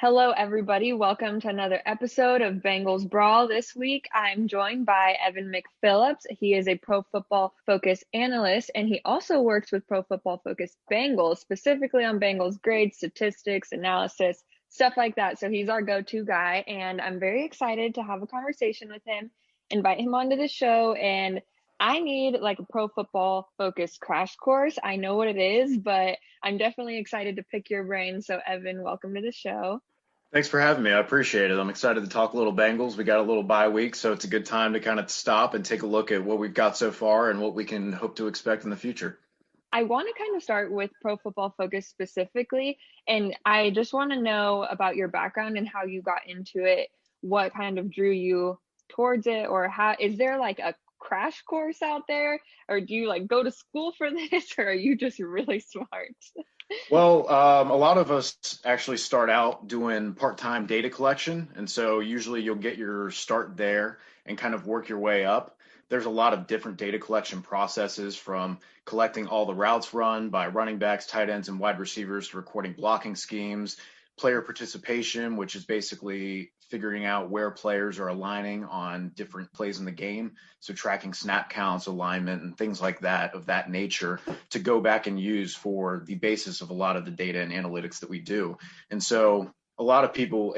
Hello, everybody. Welcome to another episode of Bengals Brawl. This week, I'm joined by Evan McPhillips. He is a Pro Football Focus analyst, and he also works with Pro Football Focus Bengals, specifically on Bengals grades, statistics, analysis, stuff like that. So he's our go-to guy, and I'm very excited to have a conversation with him, invite him onto the show, and I need like a Pro Football Focus crash course. I know what it is, but I'm definitely excited to pick your brain. So, Evan, welcome to the show. Thanks for having me. I appreciate it. I'm excited to talk a little Bengals. We got a little bye week, so it's a good time to kind of stop and take a look at what we've got so far and what we can hope to expect in the future. I want to kind of start with Pro Football Focus specifically, and I just want to know about your background and how you got into it, what kind of drew you towards it, or how is there like a crash course out there, or do you like go to school for this, or are you just really smart? Well, a lot of us actually start out doing part-time data collection, and so usually you'll get your start there and kind of work your way up. There's a lot of different data collection processes, from collecting all the routes run by running backs, tight ends, and wide receivers to recording blocking schemes, player participation, which is basically figuring out where players are aligning on different plays in the game. So tracking snap counts, alignment, and things like that of that nature to go back and use for the basis of a lot of the data and analytics that we do. And so a lot of people,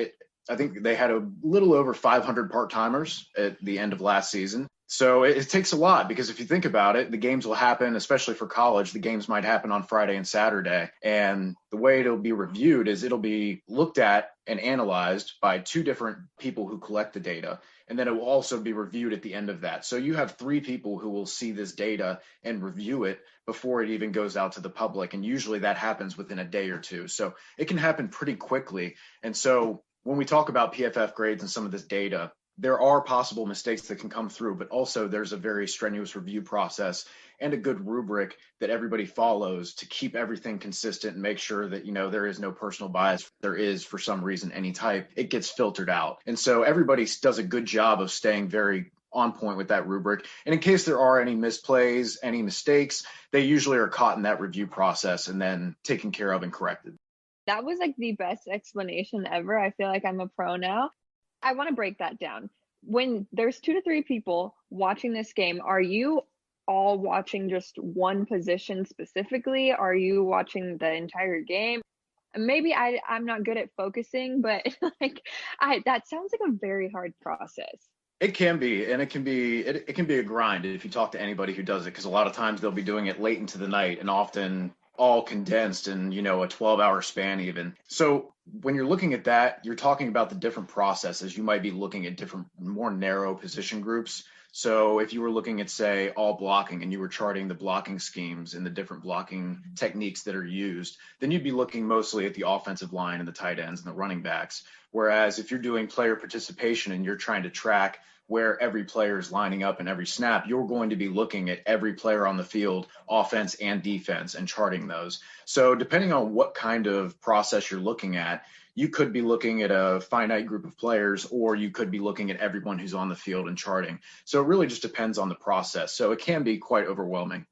I think they had a little over 500 part-timers at the end of last season. So it takes a lot, because if you think about it, the games will happen, especially for college, the games might happen on Friday and Saturday. And the way it'll be reviewed is it'll be looked at and analyzed by two different people who collect the data. And then it will also be reviewed at the end of that. So you have three people who will see this data and review it before it even goes out to the public. And usually that happens within a day or two. So it can happen pretty quickly. And so when we talk about PFF grades and some of this data, there are possible mistakes that can come through, but also there's a very strenuous review process and a good rubric that everybody follows to keep everything consistent and make sure that, there is no personal bias. If there is, for some reason, any type, it gets filtered out. And so everybody does a good job of staying very on point with that rubric. And in case there are any misplays, any mistakes, they usually are caught in that review process and then taken care of and corrected. That was like the best explanation ever. I feel like I'm a pro now. I want to break that down. When there's 2 to 3 people watching this game, are you all watching just one position specifically? Are you watching the entire game? Maybe I'm not good at focusing, but that sounds like a very hard process. It can be, and it can be a grind if you talk to anybody who does it, because a lot of times they'll be doing it late into the night and often all condensed in, a 12-hour span even. So when you're looking at that, you're talking about the different processes. You might be looking at different, more narrow position groups. So if you were looking at, say, all blocking, and you were charting the blocking schemes and the different blocking techniques that are used, then you'd be looking mostly at the offensive line and the tight ends and the running backs. Whereas if you're doing player participation and you're trying to track where every player is lining up in every snap, you're going to be looking at every player on the field, offense and defense, and charting those. So depending on what kind of process you're looking at, you could be looking at a finite group of players, or you could be looking at everyone who's on the field and charting. So it really just depends on the process. So it can be quite overwhelming.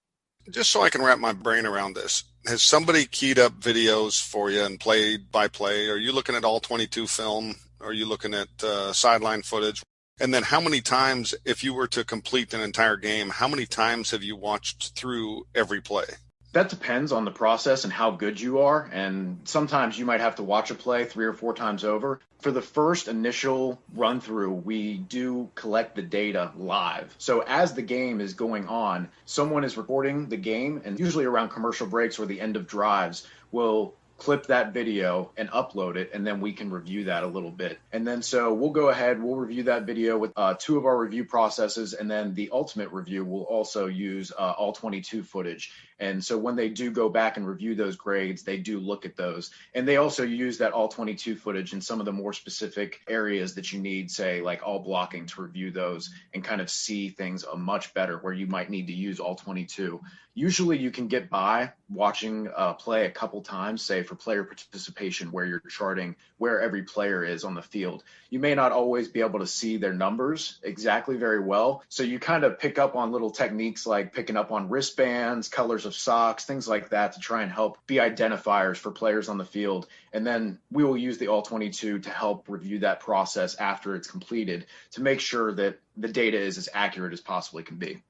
Just so I can wrap my brain around this, has somebody keyed up videos for you and play by play? Are you looking at all 22 film? Are you looking at sideline footage? And then how many times, if you were to complete an entire game, how many times have you watched through every play? That depends on the process and how good you are. And sometimes you might have to watch a play 3 or 4 times over. For the first initial run through, we do collect the data live. So as the game is going on, someone is recording the game, and usually around commercial breaks or the end of drives, we'll clip that video and upload it, and then we can review that a little bit. And then so we'll go ahead, we'll review that video with 2 of our review processes, and then the ultimate review will also use all 22 footage. And so when they do go back and review those grades, they do look at those. And they also use that all 22 footage in some of the more specific areas that you need, say, like all blocking, to review those and kind of see things much better where you might need to use all 22. Usually you can get by watching play a couple times, say for player participation, where you're charting where every player is on the field. You may not always be able to see their numbers exactly very well. So you kind of pick up on little techniques like picking up on wristbands, colors of of socks, things like that to try and help be identifiers for players on the field. And then we will use the All-22 to help review that process after it's completed to make sure that the data is as accurate as possibly can be.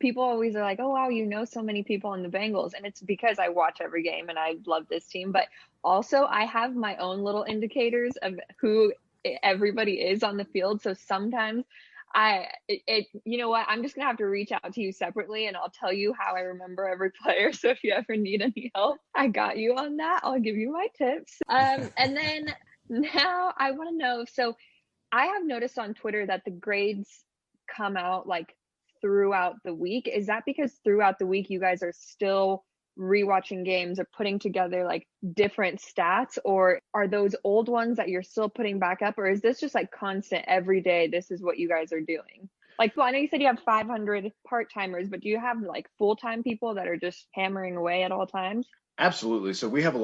People always are like, oh, wow, you know so many people in the Bengals. And it's because I watch every game and I love this team. But also, I have my own little indicators of who everybody is on the field. So sometimes you know what, I'm just gonna have to reach out to you separately and I'll tell you how I remember every player. So if you ever need any help, I got you on that. I'll give you my tips. And then now I want to know, so I have noticed on Twitter that the grades come out like throughout the week. Is that because throughout the week you guys are still rewatching games or putting together like different stats, or are those old ones that you're still putting back up, or is this just like constant every day this is what you guys are doing? Like, well, I know you said you have 500 part-timers, but do you have like full-time people that are just hammering away at all times? Absolutely. So we have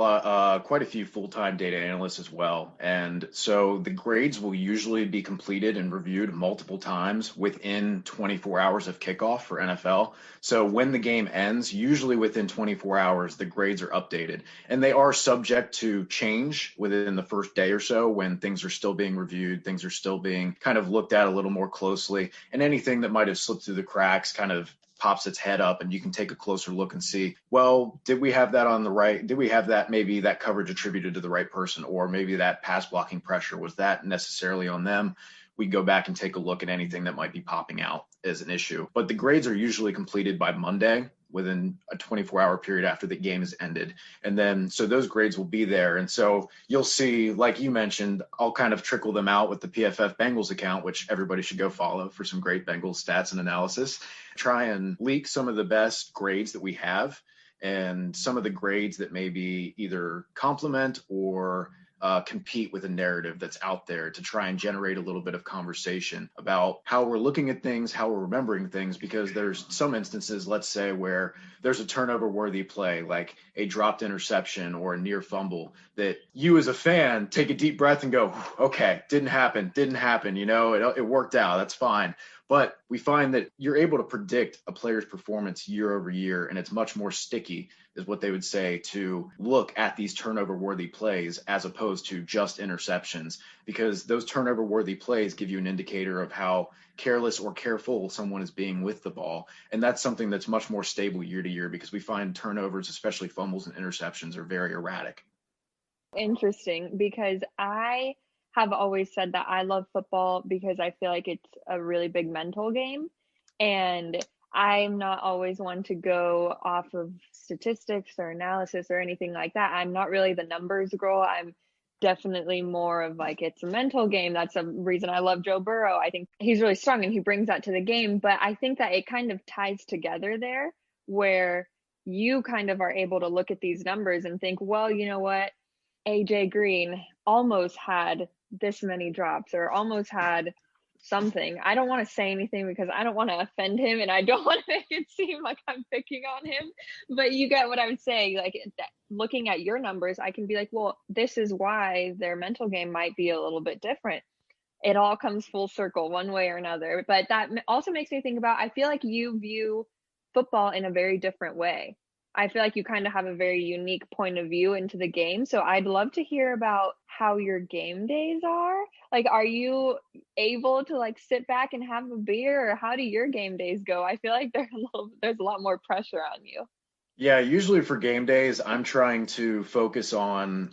quite a few full-time data analysts as well. And so the grades will usually be completed and reviewed multiple times within 24 hours of kickoff for NFL. So when the game ends, usually within 24 hours, the grades are updated. And they are subject to change within the first day or so when things are still being reviewed, things are still being kind of looked at a little more closely, and anything that might have slipped through the cracks kind of pops its head up and you can take a closer look and see, well, did we have that on the right? Did we have that, maybe that coverage attributed to the right person, or maybe that pass blocking pressure, was that necessarily on them? We go back and take a look at anything that might be popping out as an issue. But the grades are usually completed by Monday within a 24-hour period after the game is ended. And then, so those grades will be there. And so you'll see, like you mentioned, I'll kind of trickle them out with the PFF Bengals account, which everybody should go follow for some great Bengals stats and analysis. Try and leak some of the best grades that we have and some of the grades that maybe either complement or compete with a narrative that's out there to try and generate a little bit of conversation about how we're looking at things, how we're remembering things, because there's some instances, let's say, where there's a turnover worthy play, like a dropped interception or a near fumble, that you as a fan take a deep breath and go, okay, didn't happen, you know, it worked out, that's fine. But we find that you're able to predict a player's performance year over year, and it's much more sticky, is what they would say, to look at these turnover-worthy plays as opposed to just interceptions, because those turnover-worthy plays give you an indicator of how careless or careful someone is being with the ball. And that's something that's much more stable year to year, because we find turnovers, especially fumbles and interceptions, are very erratic. Interesting, because I have always said that I love football because I feel like it's a really big mental game. And I'm not always one to go off of statistics or analysis or anything like that. I'm not really the numbers girl. I'm definitely more of like, it's a mental game. That's a reason I love Joe Burrow. I think he's really strong and he brings that to the game. But I think that it kind of ties together there, where you kind of are able to look at these numbers and think, well, you know what? AJ Green almost had this many drops or almost had something. I don't want to say anything because I don't want to offend him and I don't want to make it seem like I'm picking on him, but you get what I'm saying. Like, looking at your numbers, I can be like, well, this is why their mental game might be a little bit different. It all comes full circle one way or another. But that also makes me think about, I feel like you view football in a very different way. I feel like you kind of have a very unique point of view into the game. So I'd love to hear about how your game days are. Like, are you able to like sit back and have a beer, or how do your game days go? I feel like there's a lot more pressure on you. Yeah, usually for game days, I'm trying to focus on,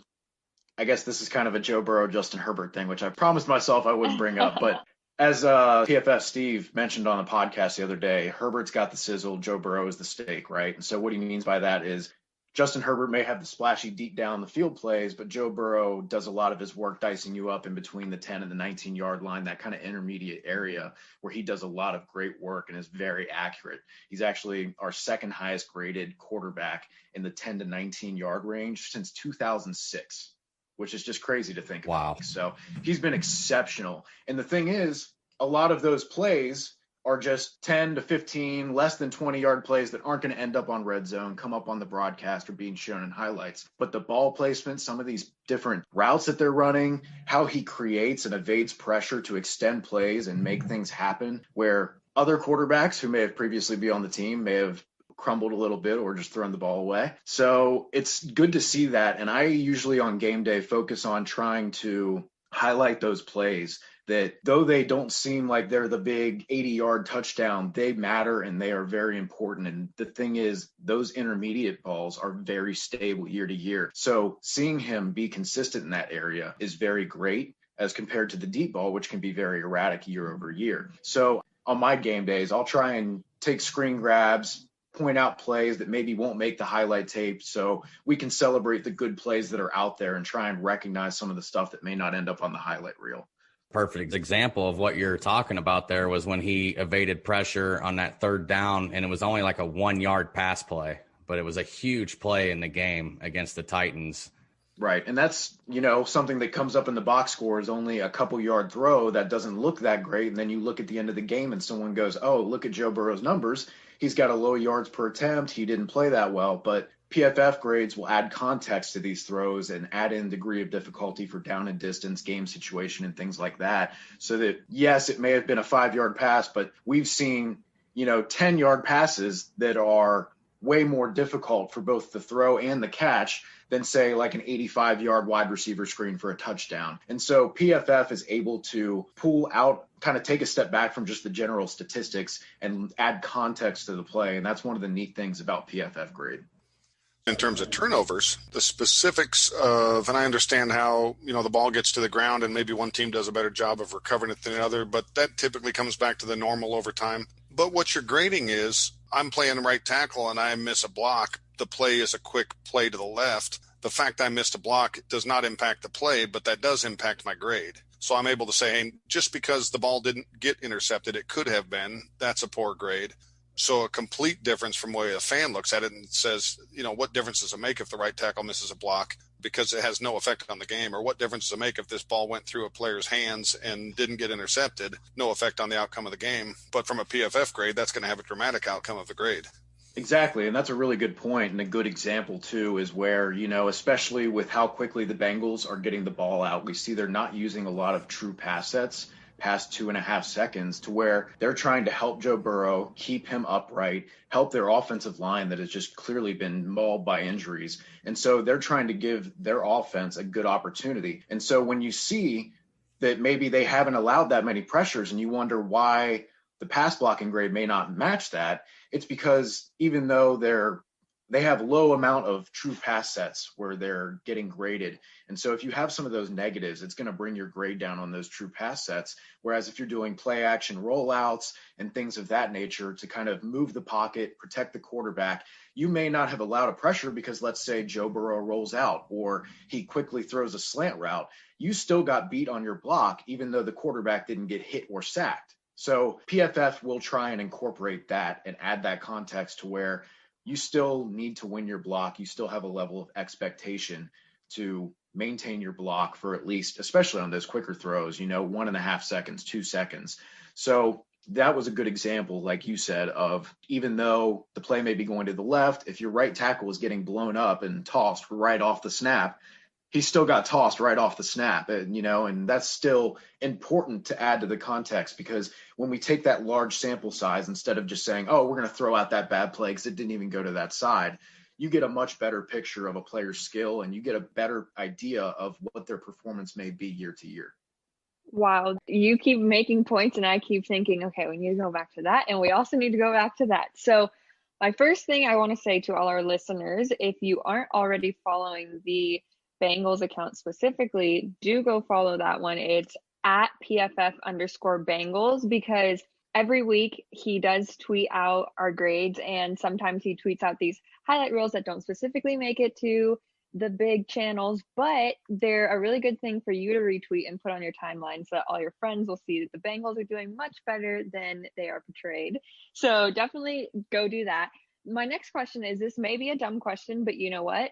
I guess this is kind of a Joe Burrow, Justin Herbert thing, which I promised myself I wouldn't bring up, but as PFF Steve mentioned on the podcast the other day, Herbert's got the sizzle, Joe Burrow is the steak, right? And so what he means by that is Justin Herbert may have the splashy deep down the field plays, but Joe Burrow does a lot of his work dicing you up in between the 10 and the 19-yard line, that kind of intermediate area where he does a lot of great work and is very accurate. He's actually our second highest graded quarterback in the 10 to 19-yard range since 2006. Which is just crazy to think about. Wow. So he's been exceptional. And the thing is, a lot of those plays are just 10 to 15, less than 20-yard plays that aren't going to end up on red zone, come up on the broadcast or being shown in highlights. But the ball placement, some of these different routes that they're running, how he creates and evades pressure to extend plays and make things happen where other quarterbacks who may have previously been on the team may have crumbled a little bit or just thrown the ball away. So it's good to see that. And I usually on game day focus on trying to highlight those plays that, though they don't seem like they're the big 80-yard touchdown, they matter and they are very important. And the thing is, those intermediate balls are very stable year to year. So seeing him be consistent in that area is very great as compared to the deep ball, which can be very erratic year over year. So on my game days, I'll try and take screen grabs, point out plays that maybe won't make the highlight tape, so we can celebrate the good plays that are out there and try and recognize some of the stuff that may not end up on the highlight reel. Perfect example of what you're talking about there was when he evaded pressure on that third down, and it was only like a 1-yard pass play, but it was a huge play in the game against the Titans. Right. And that's, something that comes up in the box score is only a couple yard throw that doesn't look that great. And then you look at the end of the game and someone goes, oh, look at Joe Burrow's numbers. He's got a low yards per attempt. He didn't play that well. But PFF grades will add context to these throws and add in degree of difficulty for down and distance, game situation, and things like that. So that, yes, it may have been a 5-yard pass, but we've seen, 10-yard passes that are way more difficult for both the throw and the catch than, say, like an 85-yard wide receiver screen for a touchdown. And so PFF is able to pull out, kind of take a step back from just the general statistics and add context to the play. And that's one of the neat things about PFF grade. In terms of turnovers, the specifics of, and I understand how, the ball gets to the ground and maybe one team does a better job of recovering it than the other, but that typically comes back to the normal over time. But what you're grading is, I'm playing right tackle and I miss a block. The play is a quick play to the left. The fact I missed a block does not impact the play, but that does impact my grade. So I'm able to say, hey, just because the ball didn't get intercepted, it could have been, that's a poor grade. So a complete difference from the way a fan looks at it and says, what difference does it make if the right tackle misses a block because it has no effect on the game? Or what difference does it make if this ball went through a player's hands and didn't get intercepted? No effect on the outcome of the game. But from a PFF grade, that's going to have a dramatic outcome of the grade. Exactly. And that's a really good point. And a good example, too, is where, especially with how quickly the Bengals are getting the ball out, we see they're not using a lot of true pass sets past 2.5 seconds, to where they're trying to help Joe Burrow, keep him upright, help their offensive line that has just clearly been mauled by injuries. And so they're trying to give their offense a good opportunity. And so when you see that maybe they haven't allowed that many pressures and you wonder why the pass blocking grade may not match that, it's because even though they have low amount of true pass sets where they're getting graded. And so if you have some of those negatives, it's going to bring your grade down on those true pass sets. Whereas if you're doing play action rollouts and things of that nature to kind of move the pocket, protect the quarterback, you may not have allowed a pressure because, let's say, Joe Burrow rolls out or he quickly throws a slant route. You still got beat on your block, even though the quarterback didn't get hit or sacked. So PFF will try and incorporate that and add that context to where you still need to win your block. You still have a level of expectation to maintain your block for at least, especially on those quicker throws, 1.5 seconds, 2 seconds. So that was a good example, like you said, of even though the play may be going to the left, if your right tackle is getting blown up and tossed right off the snap, he still got tossed right off the snap, and that's still important to add to the context, because when we take that large sample size, instead of just saying, oh, we're going to throw out that bad play because it didn't even go to that side, you get a much better picture of a player's skill and you get a better idea of what their performance may be year to year. Wow. You keep making points and I keep thinking, okay, we need to go back to that. And we also need to go back to that. So my first thing I want to say to all our listeners, if you aren't already following the Bengals account specifically, do go follow that one. It's at PFF_Bengals, because every week he does tweet out our grades, and sometimes he tweets out these highlight reels that don't specifically make it to the big channels, but they're a really good thing for you to retweet and put on your timeline so that all your friends will see that the Bengals are doing much better than they are portrayed. So definitely go do that. My next question is, this may be a dumb question, but you know what?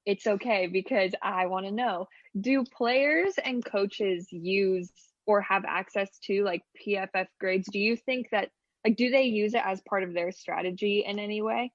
It's okay, because I want to know, do players and coaches use or have access to like PFF grades? Do you think that, like, do they use it as part of their strategy in any way?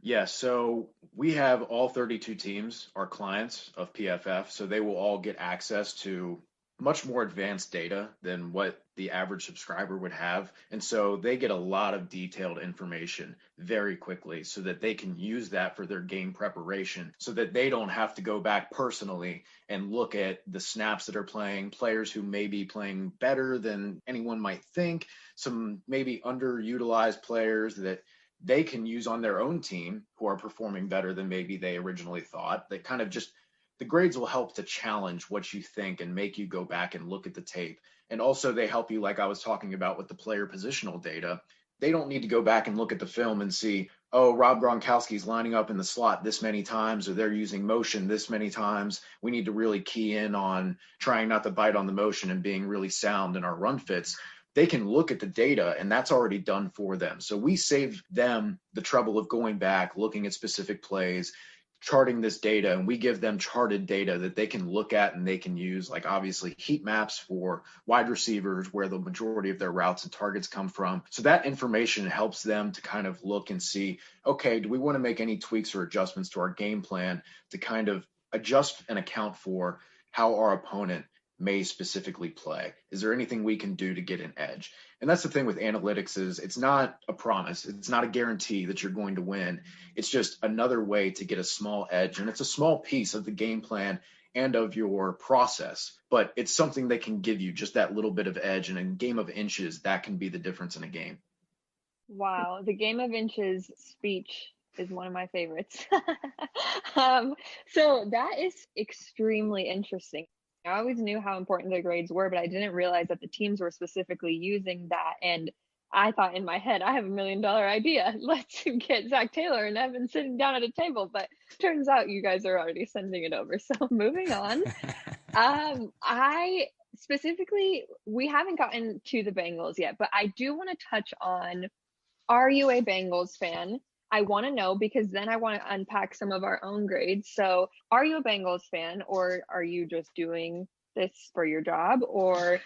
Yeah, so we have all 32 teams are clients of PFF, so they will all get access to much more advanced data than what the average subscriber would have. And so they get a lot of detailed information very quickly so that they can use that for their game preparation so that they don't have to go back personally and look at the snaps that are playing, players who may be playing better than anyone might think, some maybe underutilized players that they can use on their own team who are performing better than maybe they originally thought. They kind of just, the grades will help to challenge what you think and make you go back and look at the tape. And also they help you, like I was talking about with the player positional data. They don't need to go back and look at the film and see, oh, Rob Gronkowski's lining up in the slot this many times, or they're using motion this many times. We need to really key in on trying not to bite on the motion and being really sound in our run fits. They can look at the data and that's already done for them. So we save them the trouble of going back, looking at specific plays, charting this data, and we give them charted data that they can look at and they can use, like obviously heat maps for wide receivers where the majority of their routes and targets come from. So that information helps them to kind of look and see, okay, do we want to make any tweaks or adjustments to our game plan to kind of adjust and account for how our opponent may specifically play? Is there anything we can do to get an edge? And that's the thing with analytics, is it's not a promise. It's not a guarantee that you're going to win. It's just another way to get a small edge. And it's a small piece of the game plan and of your process, but it's something that can give you just that little bit of edge. And in a game of inches, that can be the difference in a game. Wow, the game of inches speech is one of my favorites. So that is extremely interesting. I always knew how important the grades were, but I didn't realize that the teams were specifically using that. And I thought in my head, I have $1 million idea. Let's get Zach Taylor and Evan sitting down at a table. But turns out you guys are already sending it over. So moving on. I specifically, we haven't gotten to the Bengals yet, but I do want to touch on, are you a Bengals fan? I want to know, because then I want to unpack some of our own grades. So are you a Bengals fan, or are you just doing this for your job? Or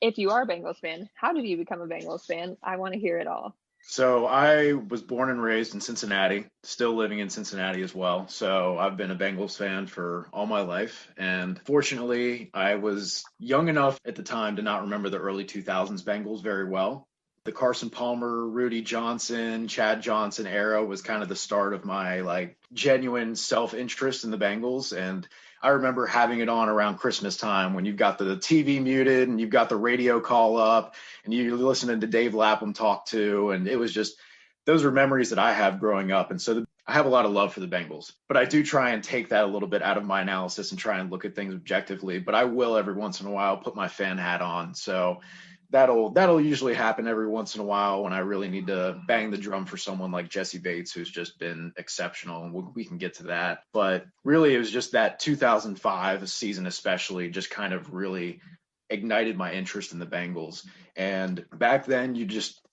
if you are a Bengals fan, how did you become a Bengals fan? I want to hear it all. So I was born and raised in Cincinnati, still living in Cincinnati as well. So I've been a Bengals fan for all my life. And fortunately, I was young enough at the time to not remember the early 2000s Bengals very well. The Carson Palmer, Rudy Johnson, Chad Johnson era was kind of the start of my like genuine self-interest in the Bengals. And I remember having it on around Christmas time when you've got the TV muted and you've got the radio call up and you're listening to Dave Lapham talk to. And it was just, those are memories that I have growing up. And so I have a lot of love for the Bengals, but I do try and take that a little bit out of my analysis and try and look at things objectively. But I will every once in a while put my fan hat on. So that'll usually happen every once in a while when I really need to bang the drum for someone like Jesse Bates, who's just been exceptional, and we can get to that. But really, it was just that 2005 season especially just kind of really ignited my interest in the Bengals. And back then,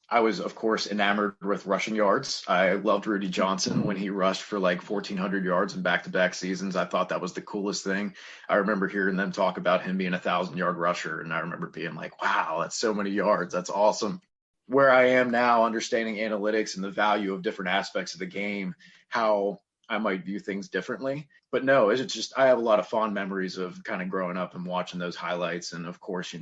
I was, of course, enamored with rushing yards. I loved Rudy Johnson when he rushed for like 1,400 yards in back-to-back seasons. I thought that was the coolest thing. I remember hearing them talk about him being a 1,000-yard rusher, and I remember being like, wow, that's so many yards. That's awesome. Where I am now, understanding analytics and the value of different aspects of the game, how I might view things differently. But no, it's just, I have a lot of fond memories of kind of growing up and watching those highlights. And of course,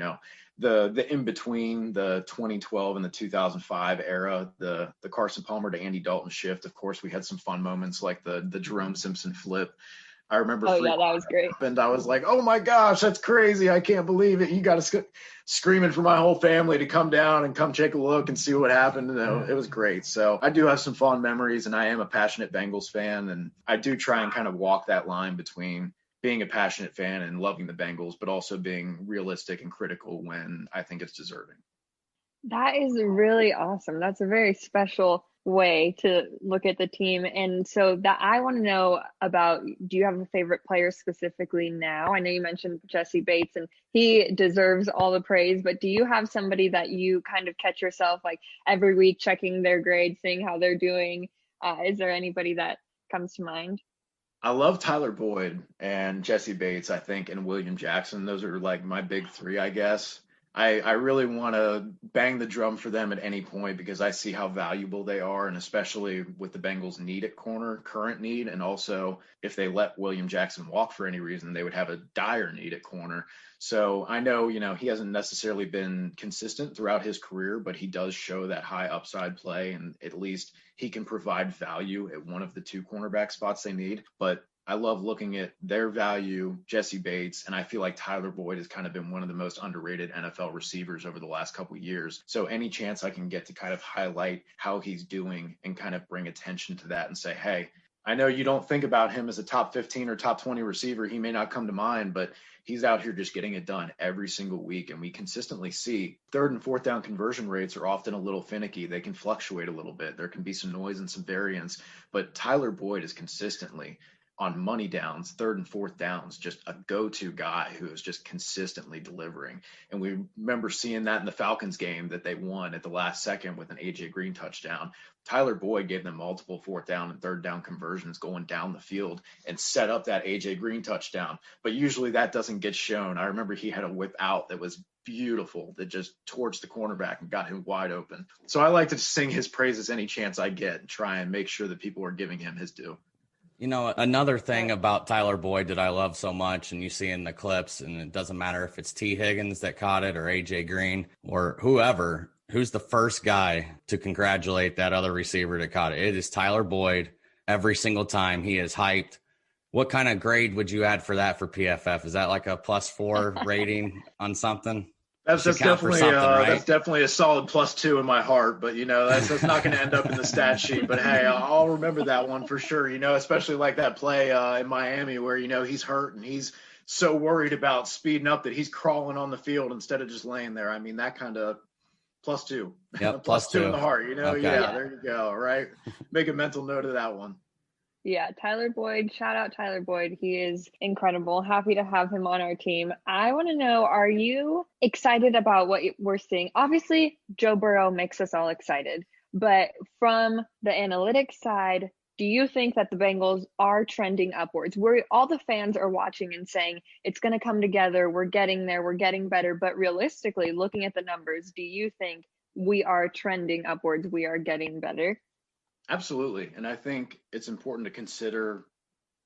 the in between the 2012 and the 2005 era, the Carson Palmer to Andy Dalton shift. Of course, we had some fun moments like the Jerome Simpson flip. I remember. Oh yeah, that was great. And I was like, oh my gosh, that's crazy! I can't believe it. You got to screaming for my whole family to come down and come take a look and see what happened. And it was great. So I do have some fond memories, and I am a passionate Bengals fan, and I do try and kind of walk that line between being a passionate fan and loving the Bengals, but also being realistic and critical when I think it's deserving. That is really awesome. That's a very special way to look at the team. And so that I want to know about, do you have a favorite player specifically now? I know you mentioned Jesse Bates and he deserves all the praise, but do you have somebody that you kind of catch yourself like every week checking their grades, seeing how they're doing? Is there anybody that comes to mind? I love Tyler Boyd and Jesse Bates, I think, and William Jackson. Those are like my big three, I guess. I really want to bang the drum for them at any point because I see how valuable they are, and especially with the Bengals' need at corner, current need, and also if they let William Jackson walk for any reason, they would have a dire need at corner. So I know, he hasn't necessarily been consistent throughout his career, but he does show that high upside play, and at least he can provide value at one of the two cornerback spots they need. But I love looking at their value, Jesse Bates, and I feel like Tyler Boyd has kind of been one of the most underrated NFL receivers over the last couple of years. So any chance I can get to kind of highlight how he's doing and kind of bring attention to that and say, hey, I know you don't think about him as a top 15 or top 20 receiver. He may not come to mind, but he's out here just getting it done every single week. And we consistently see third and fourth down conversion rates are often a little finicky. They can fluctuate a little bit. There can be some noise and some variance, but Tyler Boyd is consistently on money downs, third and fourth downs, just a go-to guy who is just consistently delivering. And we remember seeing that in the Falcons game that they won at the last second with an AJ Green touchdown. Tyler Boyd gave them multiple fourth down and third down conversions going down the field and set up that AJ Green touchdown. But usually that doesn't get shown. I remember he had a whip out that was beautiful that just torched the cornerback and got him wide open. So I like to sing his praises any chance I get and try and make sure that people are giving him his due. Another thing about Tyler Boyd that I love so much, and you see in the clips, and it doesn't matter if it's T. Higgins that caught it or AJ Green or whoever, who's the first guy to congratulate that other receiver that caught it? It is Tyler Boyd every single time. He is hyped. What kind of grade would you add for that for PFF? Is that like a +4 rating on something? That's definitely right? That's definitely a solid +2 in my heart, but that's not going to end up in the stat sheet. But hey, I'll remember that one for sure. Especially like that play in Miami where he's hurt and he's so worried about speeding up that he's crawling on the field instead of just laying there. I mean, that kind of +2. Yep, +2 in the heart. Okay. Yeah, there you go. Right, make a mental note of that one. Yeah, Tyler Boyd, shout out Tyler Boyd. He is incredible. Happy to have him on our team. I want to know, are you excited about what we're seeing? Obviously, Joe Burrow makes us all excited. But from the analytics side, do you think that the Bengals are trending upwards? All the fans are watching and saying, it's going to come together. We're getting there. We're getting better. But realistically, looking at the numbers, do you think we are trending upwards? We are getting better? Absolutely. And I think it's important to consider,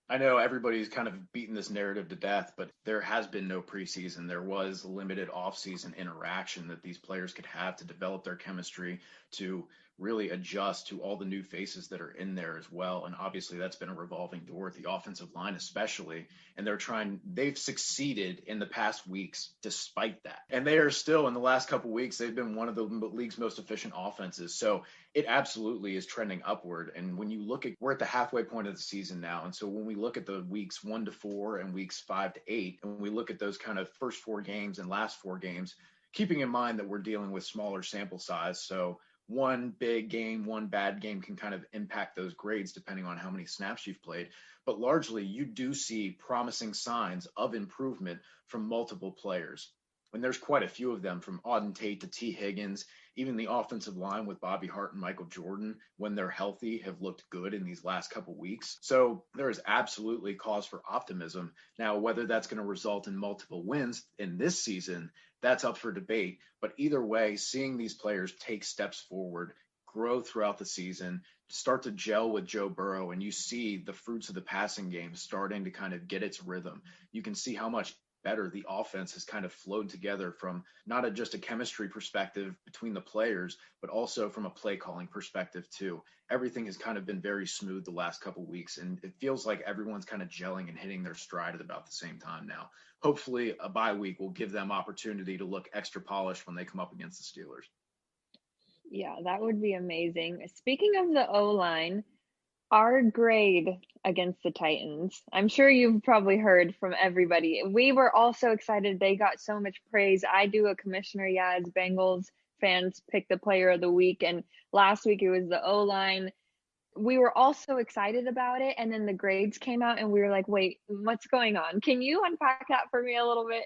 I know everybody's kind of beaten this narrative to death, but there has been no preseason. There was limited offseason interaction that these players could have to develop their chemistry, to really adjust to all the new faces that are in there as well. And obviously that's been a revolving door at the offensive line, especially. And they've succeeded in the past weeks despite that. And they are still, in the last couple of weeks, they've been one of the league's most efficient offenses. So it absolutely is trending upward. And when you look at, we're at the halfway point of the season now. And so when we look at the weeks 1 to 4 and weeks 5 to 8, and we look at those kind of first 4 games and last 4 games, keeping in mind that we're dealing with smaller sample size. So one big game, one bad game can kind of impact those grades depending on how many snaps you've played. But largely, you do see promising signs of improvement from multiple players. And there's quite a few of them, from Auden Tate to T. Higgins. Even the offensive line with Bobby Hart and Michael Jordan, when they're healthy, have looked good in these last couple weeks. So there is absolutely cause for optimism. Now, whether that's going to result in multiple wins in this season, that's up for debate. But either way, seeing these players take steps forward, grow throughout the season, start to gel with Joe Burrow, and you see the fruits of the passing game starting to kind of get its rhythm. You can see how much better the offense has kind of flowed together from not just a chemistry perspective between the players, but also from a play calling perspective too. Everything has kind of been very smooth the last couple of weeks, and it feels like everyone's kind of gelling and hitting their stride at about the same time now. Hopefully a bye week will give them opportunity to look extra polished when they come up against the Steelers. Yeah, that would be amazing. Speaking of the O-line, our grade against the Titans, I'm sure you've probably heard from everybody. We were all so excited. They got so much praise. I do a Commissioner Yaz Bengals fans pick the player of the week, and last week it was the O-line. We were all so excited about it, and then the grades came out and we were like, wait, what's going on? Can you unpack that for me a little bit?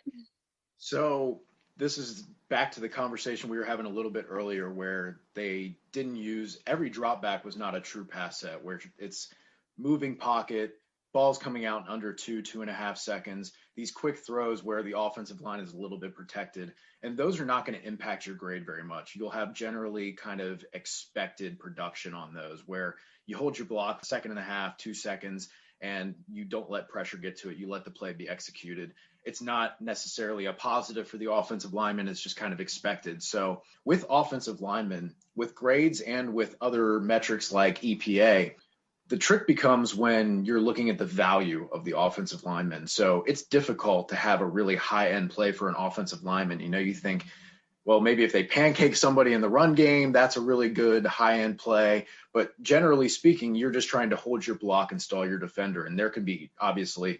So this is back to the conversation we were having a little bit earlier, where they didn't use, every drop back was not a true pass set, where it's moving pocket, balls coming out in under 2.5 seconds. these quick throws where the offensive line is a little bit protected. And those are not going to impact your grade very much. You'll have generally kind of expected production on those where you hold your block a second and a half, 2 seconds, and you don't let pressure get to it. You let the play be executed. It's not necessarily a positive for the offensive lineman. It's just kind of expected. So with offensive linemen, with grades and with other metrics like EPA, the trick becomes when you're looking at the value of the offensive lineman. So it's difficult to have a really high-end play for an offensive lineman. You think, well, maybe if they pancake somebody in the run game, that's a really good high-end play. But generally speaking, you're just trying to hold your block and stall your defender. And there can be obviously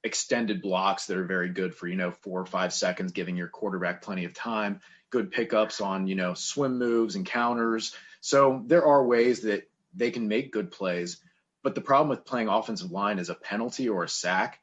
extended blocks that are very good for, 4 or 5 seconds, giving your quarterback plenty of time, good pickups on, swim moves and counters. So there are ways that they can make good plays. But the problem with playing offensive line is a penalty or a sack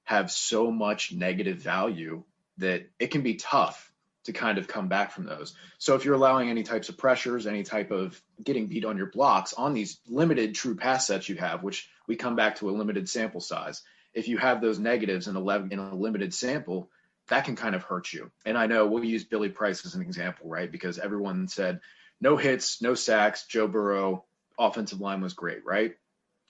have so much negative value that it can be tough to kind of come back from those. So if you're allowing any types of pressures, any type of getting beat on your blocks on these limited true pass sets you have, which we come back to a limited sample size, if you have those negatives in a limited sample, that can kind of hurt you. And I know we'll use Billy Price as an example, right? Because everyone said no hits, no sacks, Joe Burrow, offensive line was great, right?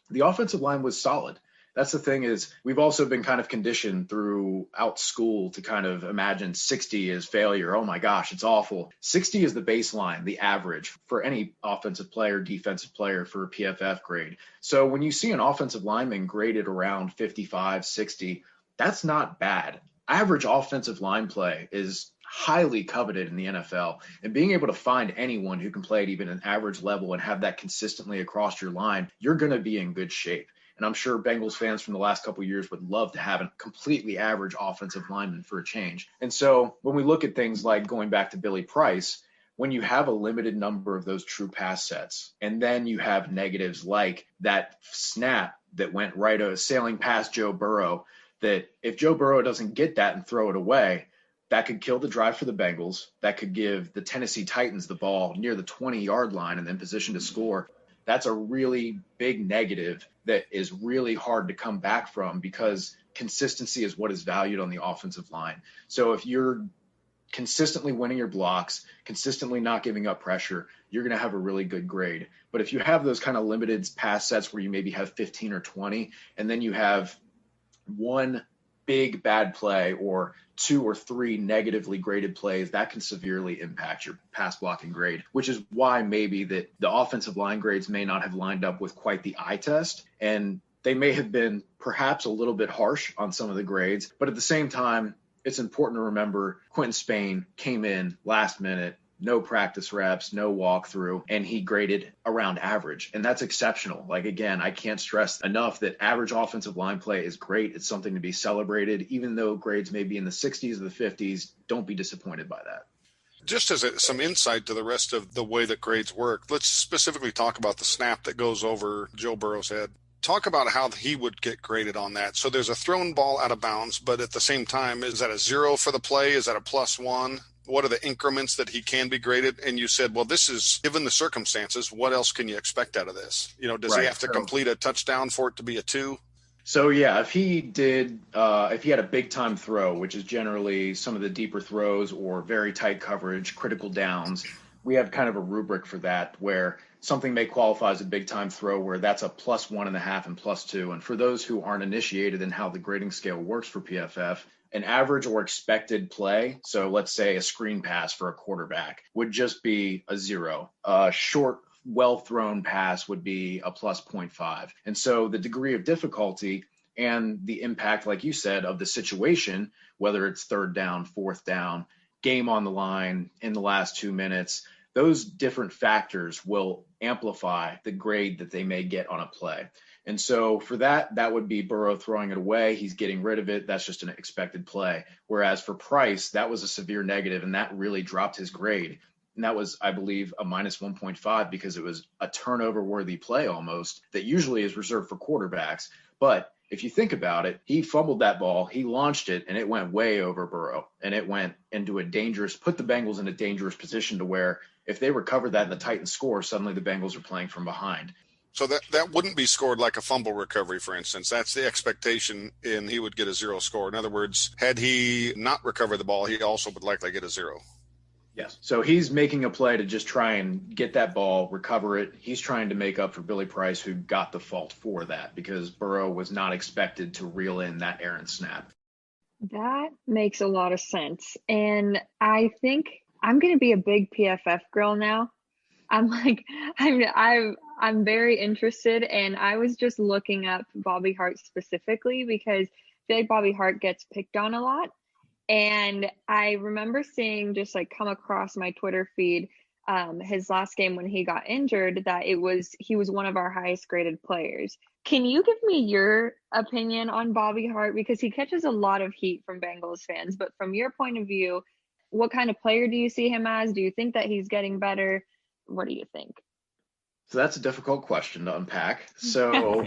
The offensive line was solid. That's the thing is we've also been kind of conditioned throughout school to kind of imagine 60 is failure. Oh my gosh, it's awful. 60 is the baseline, the average for any offensive player, defensive player for a PFF grade. So when you see an offensive lineman graded around 55, 60, that's not bad. Average offensive line play is highly coveted in the NFL, and being able to find anyone who can play at even an average level and have that consistently across your line, you're going to be in good shape. And I'm sure Bengals fans from the last couple of years would love to have a completely average offensive lineman for a change. And so when we look at things like going back to Billy Price, when you have a limited number of those true pass sets, and then you have negatives like that snap that went sailing past Joe Burrow, that if Joe Burrow doesn't get that and throw it away, that could kill the drive for the Bengals. That could give the Tennessee Titans the ball near the 20-yard line and in position to score. That's a really big negative that is really hard to come back from because consistency is what is valued on the offensive line. So if you're consistently winning your blocks, consistently not giving up pressure, you're going to have a really good grade. But if you have those kind of limited pass sets where you maybe have 15 or 20, and then you have one big bad play or 2 or 3 negatively graded plays, that can severely impact your pass blocking grade, which is why maybe that the offensive line grades may not have lined up with quite the eye test. And they may have been perhaps a little bit harsh on some of the grades. But at the same time, it's important to remember Quentin Spain came in last minute, no practice reps, no walkthrough, and he graded around average. And that's exceptional. Like, again, I can't stress enough that average offensive line play is great. It's something to be celebrated. Even though grades may be in the 60s or the 50s, don't be disappointed by that. Just as some insight to the rest of the way that grades work, let's specifically talk about the snap that goes over Joe Burrow's head. Talk about how he would get graded on that. So there's a thrown ball out of bounds, but at the same time, is that a 0 for the play? Is that a +1? What are the increments that he can be graded? And you said, well, this is given the circumstances, what else can you expect out of this? Does he have to complete a touchdown for it to be a 2? So yeah, if he had a big time throw, which is generally some of the deeper throws or very tight coverage, critical downs, we have kind of a rubric for that where something may qualify as a big time throw where that's a +1.5 and +2. And for those who aren't initiated in how the grading scale works for PFF, an average or expected play, so let's say a screen pass for a quarterback, would just be a 0. A short, well-thrown pass would be a +0.5. And so the degree of difficulty and the impact, like you said, of the situation, whether it's 3rd down, 4th down, game on the line in the last 2 minutes, those different factors will amplify the grade that they may get on a play. And so for that would be Burrow throwing it away. He's getting rid of it. That's just an expected play. Whereas for Price, that was a severe negative, and that really dropped his grade. And that was, I believe, a -1.5 because it was a turnover-worthy play almost that usually is reserved for quarterbacks. But if you think about it, he fumbled that ball, he launched it, and it went way over Burrow. And it went into put the Bengals in a dangerous position to where if they recovered that and the Titans score, suddenly the Bengals are playing from behind. So that wouldn't be scored like a fumble recovery, for instance. That's the expectation, and he would get a 0 score. In other words, had he not recovered the ball, he also would likely get a 0. Yes. So he's making a play to just try and get that ball, recover it. He's trying to make up for Billy Price, who got the fault for that because Burrow was not expected to reel in that errant snap. That makes a lot of sense. And I think I'm going to be a big PFF girl now. I'm like, I'm very interested, and I was just looking up Bobby Hart specifically because I feel like Bobby Hart gets picked on a lot. And I remember seeing just like come across my Twitter feed his last game when he got injured that he was one of our highest graded players. Can you give me your opinion on Bobby Hart? Because he catches a lot of heat from Bengals fans, but from your point of view, what kind of player do you see him as? Do you think that he's getting better? What do you think? So that's a difficult question to unpack. So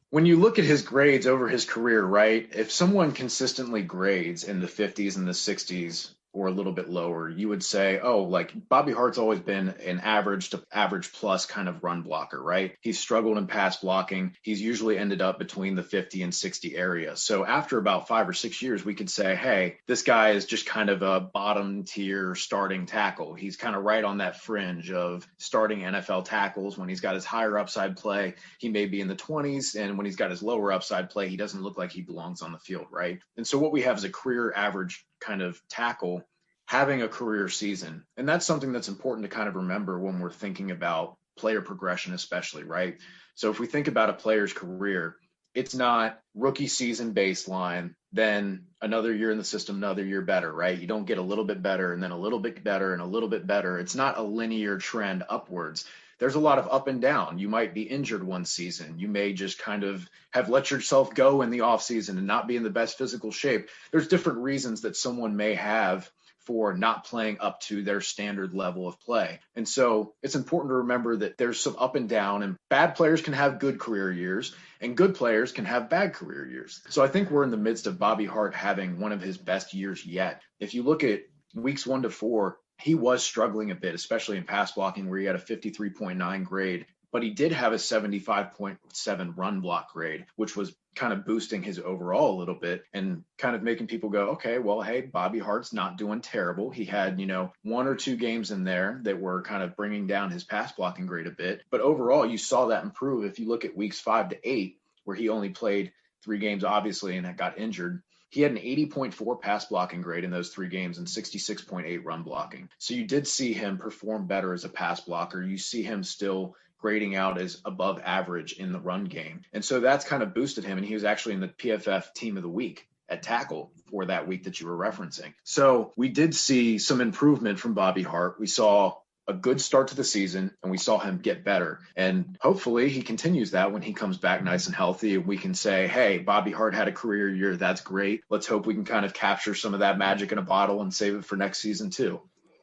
when you look at his grades over his career, right, if someone consistently grades in the 50s and the 60s or a little bit lower, you would say, oh, like Bobby Hart's always been an average to average plus kind of run blocker, right? He's struggled in pass blocking. He's usually ended up between the 50 and 60 area. So after about 5 or 6 years, we could say, hey, this guy is just kind of a bottom tier starting tackle. He's kind of right on that fringe of starting NFL tackles. When he's got his higher upside play, he may be in the 20s. And when he's got his lower upside play, he doesn't look like he belongs on the field, right? And so what we have is a career average kind of tackle having a career season. And that's something that's important to kind of remember when we're thinking about player progression, especially, right? So if we think about a player's career, it's not rookie season baseline, then another year in the system, another year better, right? You don't get a little bit better and then a little bit better and a little bit better. It's not a linear trend upwards. There's a lot of up and down. You might be injured one season. You may just kind of have let yourself go in the off season and not be in the best physical shape. There's different reasons that someone may have for not playing up to their standard level of play. And so it's important to remember that there's some up and down, and bad players can have good career years and good players can have bad career years. So I think we're in the midst of Bobby Hart having one of his best years yet. If you look at weeks 1 to 4, he was struggling a bit, especially in pass blocking where he had a 53.9 grade. But he did have a 75.7 run block grade, which was kind of boosting his overall a little bit and kind of making people go, okay, well, hey, Bobby Hart's not doing terrible. He had, 1 or 2 games in there that were kind of bringing down his pass blocking grade a bit. But overall, you saw that improve. If you look at weeks 5 to 8, where he only played 3 games, obviously, and got injured, he had an 80.4 pass blocking grade in those 3 games and 66.8 run blocking. So you did see him perform better as a pass blocker. You see him still grading out as above average in the run game. And so that's kind of boosted him. And he was actually in the PFF team of the week at tackle for that week that you were referencing. So we did see some improvement from Bobby Hart. We saw a good start to the season and we saw him get better. And hopefully he continues that when he comes back nice and healthy and we can say, hey, Bobby Hart had a career year. That's great. Let's hope we can kind of capture some of that magic in a bottle and save it for next season too.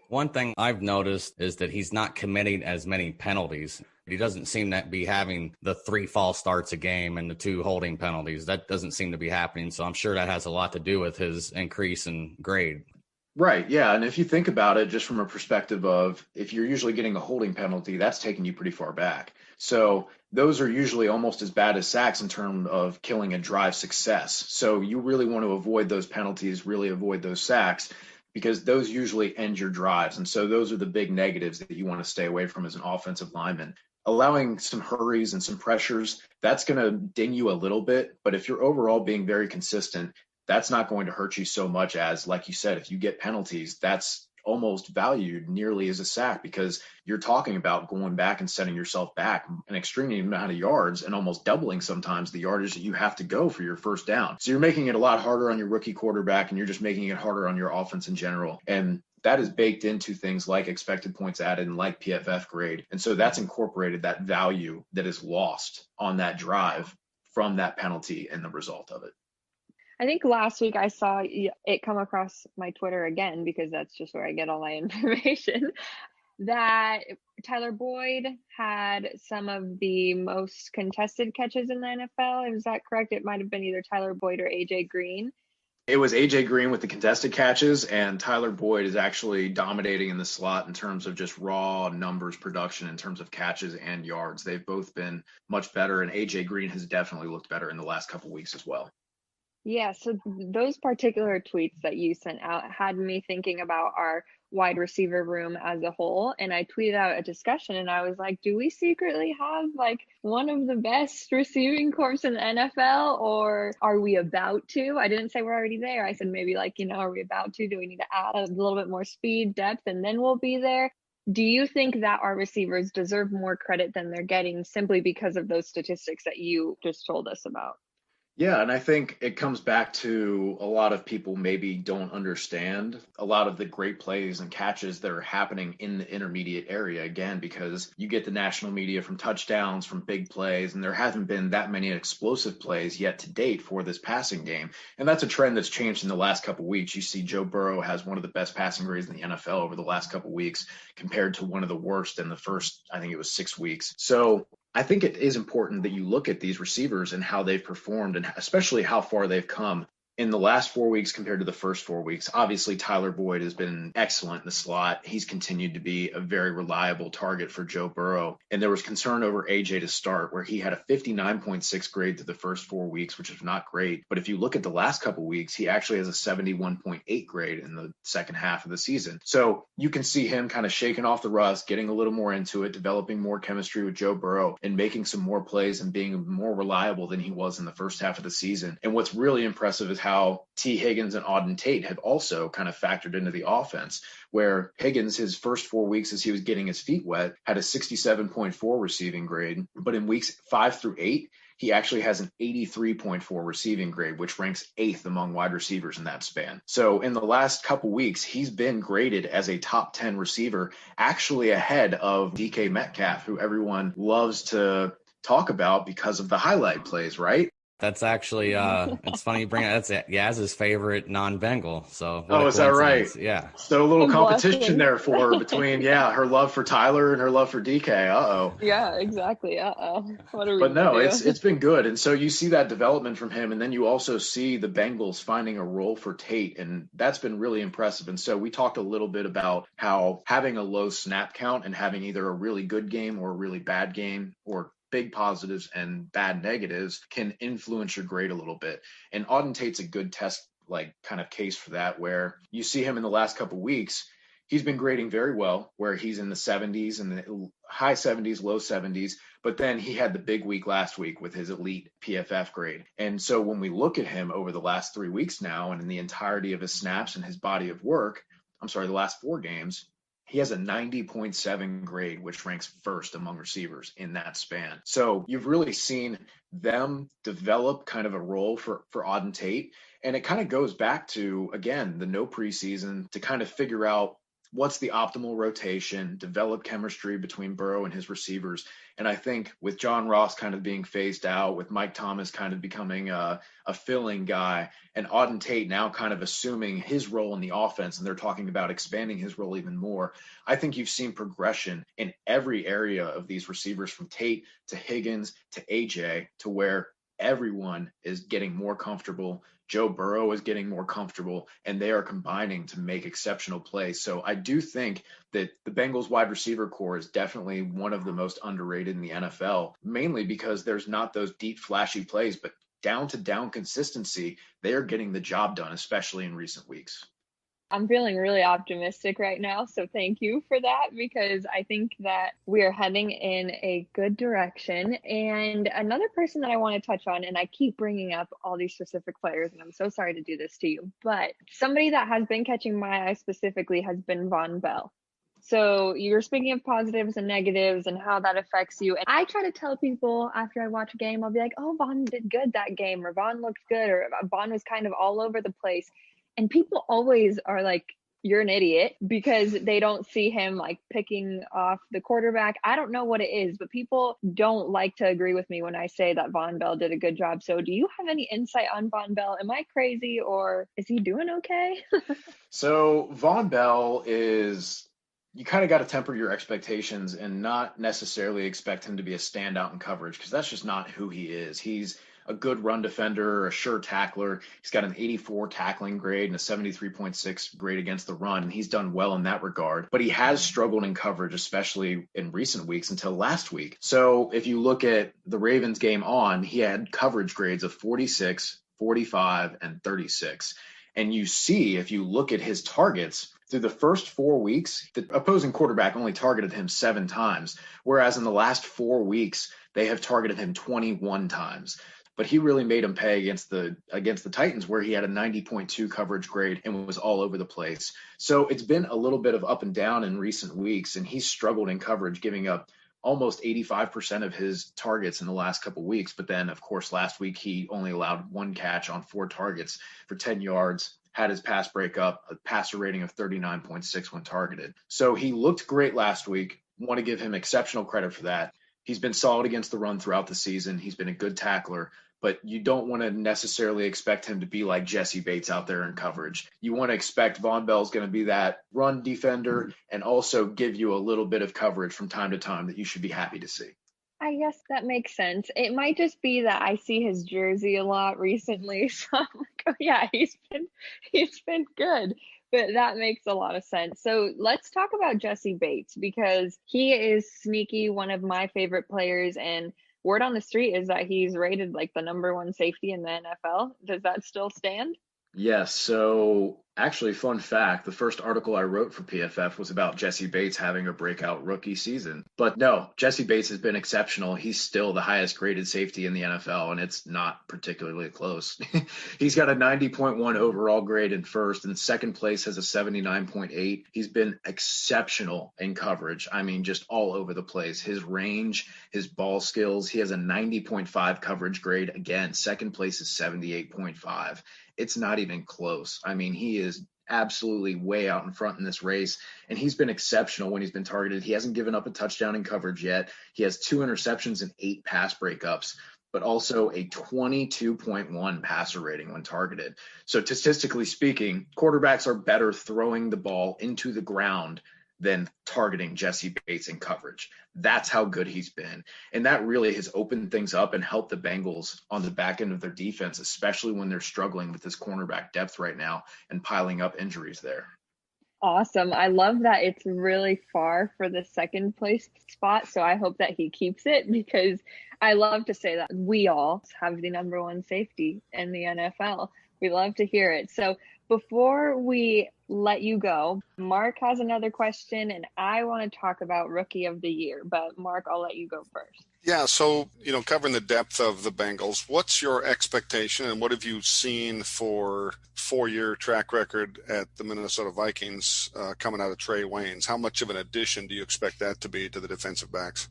One thing I've noticed is that he's not committing as many penalties. He doesn't seem to be having the 3 false starts a game and the 2 holding penalties. That doesn't seem to be happening. So I'm sure that has a lot to do with his increase in grade. Right. Yeah. And if you think about it, just from a perspective of if you're usually getting a holding penalty, that's taking you pretty far back. So those are usually almost as bad as sacks in terms of killing a drive success. So you really want to avoid those penalties, really avoid those sacks, because those usually end your drives. And so those are the big negatives that you want to stay away from as an offensive lineman. Allowing some hurries and some pressures, that's going to ding you a little bit. But if you're overall being very consistent, that's not going to hurt you so much as, like you said, if you get penalties, that's almost valued nearly as a sack because you're talking about going back and setting yourself back an extreme amount of yards and almost doubling sometimes the yardage that you have to go for your first down. So you're making it a lot harder on your rookie quarterback and you're just making it harder on your offense in general. And that is baked into things like expected points added and like PFF grade. And so that's incorporated that value that is lost on that drive from that penalty and the result of it. I think last week I saw it come across my Twitter again, because that's just where I get all my information, that Tyler Boyd had some of the most contested catches in the NFL. Is that correct? It might have been either Tyler Boyd or AJ Green. It was AJ Green with the contested catches, and Tyler Boyd is actually dominating in the slot in terms of just raw numbers production in terms of catches and yards. They've both been much better, and AJ Green has definitely looked better in the last couple weeks as well. Yeah, so those particular tweets that you sent out had me thinking about our wide receiver room as a whole. And I tweeted out a discussion and I was like, do we secretly have like one of the best receiving corps in the NFL, or are we about to? I didn't say we're already there. I said maybe like, are we about to? Do we need to add a little bit more speed, depth, and then we'll be there? Do you think that our receivers deserve more credit than they're getting simply because of those statistics that you just told us about? Yeah, and I think it comes back to a lot of people maybe don't understand a lot of the great plays and catches that are happening in the intermediate area, again, because you get the national media from touchdowns, from big plays, and there hasn't been that many explosive plays yet to date for this passing game. And that's a trend that's changed in the last couple of weeks. You see Joe Burrow has one of the best passing grades in the NFL over the last couple of weeks compared to one of the worst in the first, I think it was 6 weeks. So I think it is important that you look at these receivers and how they've performed, and especially how far they've come in the last 4 weeks compared to the first 4 weeks. Obviously, Tyler Boyd has been excellent in the slot. He's continued to be a very reliable target for Joe Burrow. And there was concern over AJ to start, where he had a 59.6 grade through the first 4 weeks, which is not great. But if you look at the last couple weeks, he actually has a 71.8 grade in the second half of the season. So you can see him kind of shaking off the rust, getting a little more into it, developing more chemistry with Joe Burrow, and making some more plays and being more reliable than he was in the first half of the season. And what's really impressive is how T. Higgins and Auden Tate have also kind of factored into the offense, where Higgins, his first 4 weeks as he was getting his feet wet, had a 67.4 receiving grade. But in weeks 5 through 8, he actually has an 83.4 receiving grade, which ranks 8th among wide receivers in that span. So in the last couple weeks, he's been graded as a top 10 receiver, actually ahead of DK Metcalf, who everyone loves to talk about because of the highlight plays, right? That's actually, it's funny you bring it. That's Yaz's favorite non-Bengal. So, oh, is that right? Yeah. So a little competition there for her between, her love for Tyler and her love for DK. Uh-oh. Yeah, exactly. Uh-oh. What are we But no, do? it's been good. And so you see that development from him. And then you also see the Bengals finding a role for Tate. And that's been really impressive. And so we talked a little bit about how having a low snap count and having either a really good game or a really bad game, or big positives and bad negatives, can influence your grade a little bit. And Auden Tate's a good test, kind of case for that, where you see him in the last couple of weeks. He's been grading very well, where he's in the 70s and the high 70s, low 70s. But then he had the big week last week with his elite PFF grade. And so when we look at him over the last 3 weeks now, and in the entirety of his snaps and his body of work, the last 4 games, he has a 90.7 grade, which ranks first among receivers in that span. So you've really seen them develop kind of a role for Auden Tate. And it kind of goes back to, again, the no preseason to kind of figure out what's the optimal rotation, develop chemistry between Burrow and his receivers. And I think with John Ross kind of being phased out, with Mike Thomas kind of becoming a filling guy, and Auden Tate now kind of assuming his role in the offense, and they're talking about expanding his role even more, I think you've seen progression in every area of these receivers, from Tate to Higgins to AJ, to where everyone is getting more comfortable. Joe Burrow is getting more comfortable, and they are combining to make exceptional plays. So I do think that the Bengals wide receiver core is definitely one of the most underrated in the NFL, mainly because there's not those deep, flashy plays, but down to down consistency, they are getting the job done, especially in recent weeks. I'm feeling really optimistic right now, so thank you for that, because I think that we are heading in a good direction. And another person that I want to touch on, and I keep bringing up all these specific players, and I'm so sorry to do this to you, but somebody that has been catching my eye specifically has been Vonn Bell. So you're speaking of positives and negatives and how that affects you. And I try to tell people after I watch a game, I'll be like, oh, Vonn did good that game, or Vonn looked good, or Vonn was kind of all over the place. And people always are like, you're an idiot, because they don't see him like picking off the quarterback. I don't know what it is, but people don't like to agree with me when I say that Vonn Bell did a good job. So do you have any insight on Vonn Bell? Am I crazy, or is he doing okay? So Vonn Bell is, you kind of got to temper your expectations and not necessarily expect him to be a standout in coverage, because that's just not who he is. He's a good run defender, a sure tackler. He's got an 84 tackling grade and a 73.6 grade against the run, and he's done well in that regard. But he has struggled in coverage, especially in recent weeks until last week. So if you look at the Ravens game on, he had coverage grades of 46, 45, and 36. And you see, if you look at his targets, through the first 4 weeks, the opposing quarterback only targeted him 7 times, whereas in the last 4 weeks, they have targeted him 21 times. But he really made him pay against the Titans, where he had a 90.2 coverage grade and was all over the place. So it's been a little bit of up and down in recent weeks, and he's struggled in coverage, giving up almost 85% of his targets in the last couple of weeks. But then, of course, last week he only allowed 1 catch on 4 targets for 10 yards, had his pass break up, a passer rating of 39.6 when targeted. So he looked great last week. Want to give him exceptional credit for that. He's been solid against the run throughout the season. He's been a good tackler, but you don't want to necessarily expect him to be like Jesse Bates out there in coverage. You want to expect Von Bell's going to be that run defender and also give you a little bit of coverage from time to time that you should be happy to see. I guess that makes sense. It might just be that I see his jersey a lot recently, so I'm like, oh yeah, he's been good. But that makes a lot of sense. So let's talk about Jesse Bates, because he is sneaky, one of my favorite players, and word on the street is that he's rated like the #1 safety in the NFL. Does that still stand? Yes. So actually, fun fact, the first article I wrote for PFF was about Jesse Bates having a breakout rookie season. But no, Jesse Bates has been exceptional. He's still the highest graded safety in the NFL, and it's not particularly close. He's got a 90.1 overall grade in first, and second place has a 79.8. He's been exceptional in coverage. I mean, just all over the place. His range, his ball skills, he has a 90.5 coverage grade. Again, second place is 78.5. It's not even close. I mean, he is absolutely way out in front in this race, and he's been exceptional when he's been targeted. He hasn't given up a touchdown in coverage yet. He has 2 interceptions and 8 pass breakups, but also a 22.1 passer rating when targeted. So statistically speaking, quarterbacks are better throwing the ball into the ground than targeting Jesse Bates in coverage. That's how good he's been. And that really has opened things up and helped the Bengals on the back end of their defense, especially when they're struggling with this cornerback depth right now and piling up injuries there. Awesome. I love that it's really far for the second place spot. So I hope that he keeps it, because I love to say that we all have the #1 safety in the NFL. We love to hear it. So before we let you go, Mark has another question, and I want to talk about Rookie of the Year. But Mark, I'll let you go first. Yeah, so, covering the depth of the Bengals, what's your expectation and what have you seen for 4-year track record at the Minnesota Vikings coming out of Trey Waynes? How much of an addition do you expect that to be to the defensive backs?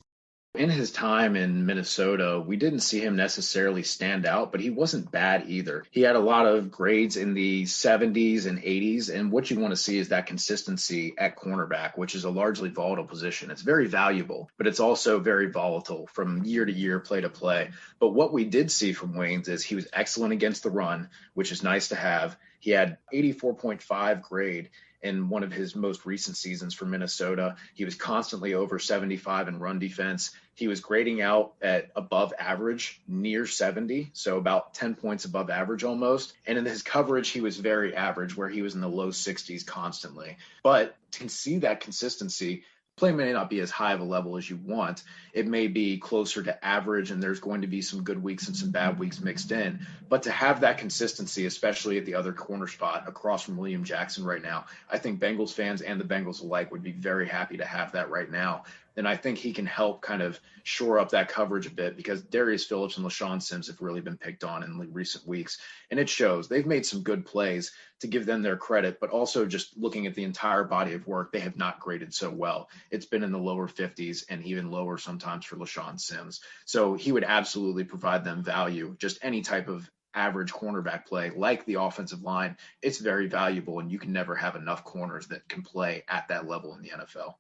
In his time in Minnesota, we didn't see him necessarily stand out, but he wasn't bad either. He had a lot of grades in the 70s and 80s, and what you want to see is that consistency at cornerback, which is a largely volatile position. It's very valuable, but it's also very volatile from year to year, play to play. But what we did see from Waynes is he was excellent against the run, which is nice to have. He had 84.5 grade in one of his most recent seasons for Minnesota. He was constantly over 75 in run defense. He was grading out at above average, near 70, so about 10 points above average almost. And in his coverage, he was very average, where he was in the low 60s constantly. But to see that consistency, play may not be as high of a level as you want. It may be closer to average, and there's going to be some good weeks and some bad weeks mixed in. But to have that consistency, especially at the other corner spot across from William Jackson right now, I think Bengals fans and the Bengals alike would be very happy to have that right now. And I think he can help kind of shore up that coverage a bit, because Darius Phillips and LaShawn Sims have really been picked on in recent weeks. And it shows. They've made some good plays, to give them their credit, but also just looking at the entire body of work, they have not graded so well. It's been in the lower 50s and even lower sometimes for LaShawn Sims. So he would absolutely provide them value. Just any type of average cornerback play, like the offensive line, it's very valuable, and you can never have enough corners that can play at that level in the NFL.